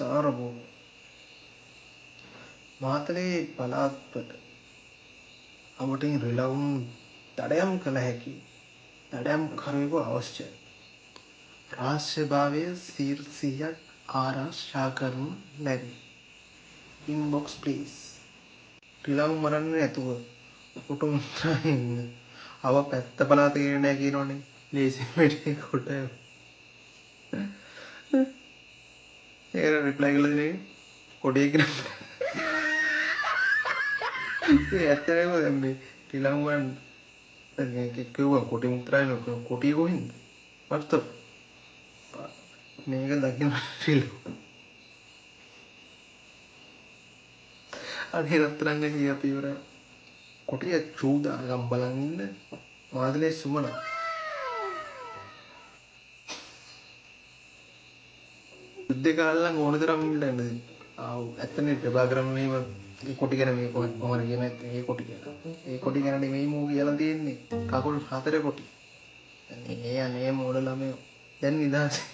සාරබෝ මාතලේ පළාත්වල අමටින් රිලවුන් දඩයම් කළ හැකි දඩයම් කරුවෙකු අවශ්‍යයි. රහස්‍යභාවය 100ක් ආරක්ෂා කරනු ලැබේ. Inbox please. රිලවුන් මරන්නේ නැතුව කුටුම්බලා ඉන්න. අව පැත්ත පළාත ගියේ නැහැ කියනෝනේ. ලේසි මෙටි කොට. ඒර රිප්ලයි කළා නේ. කොඩිය කියලා. ඒ ඇත්තටම දැන් මේ රිලවුන් කිව්වා කොටි මුත්‍රායන කොටිය කොහෙන්ද? වර්ත මේක දකින්න රිලවුන්. අනේ රත්තරන් ගිය අපි ඉවරයි. කොටිය චූදා ගම් බලන් ඉන්න මාදලේ සුමන. යුද්ධ කාලේ නම් ඕන තරම් ඉන්නද? ආව් ඇත්තනේ ප්‍රභාකරන් මේව කොටි ගැන මේ කොහොමද කියන්නේ ඒ කොටි ගැන. ඒ කොටි ගැන නෙමෙයි මෝ කියලා තියෙන්නේ. කකුල් 4 කොටි. අනේ අනේ මොඩ ළමයෝ. දැන් නිදාසේ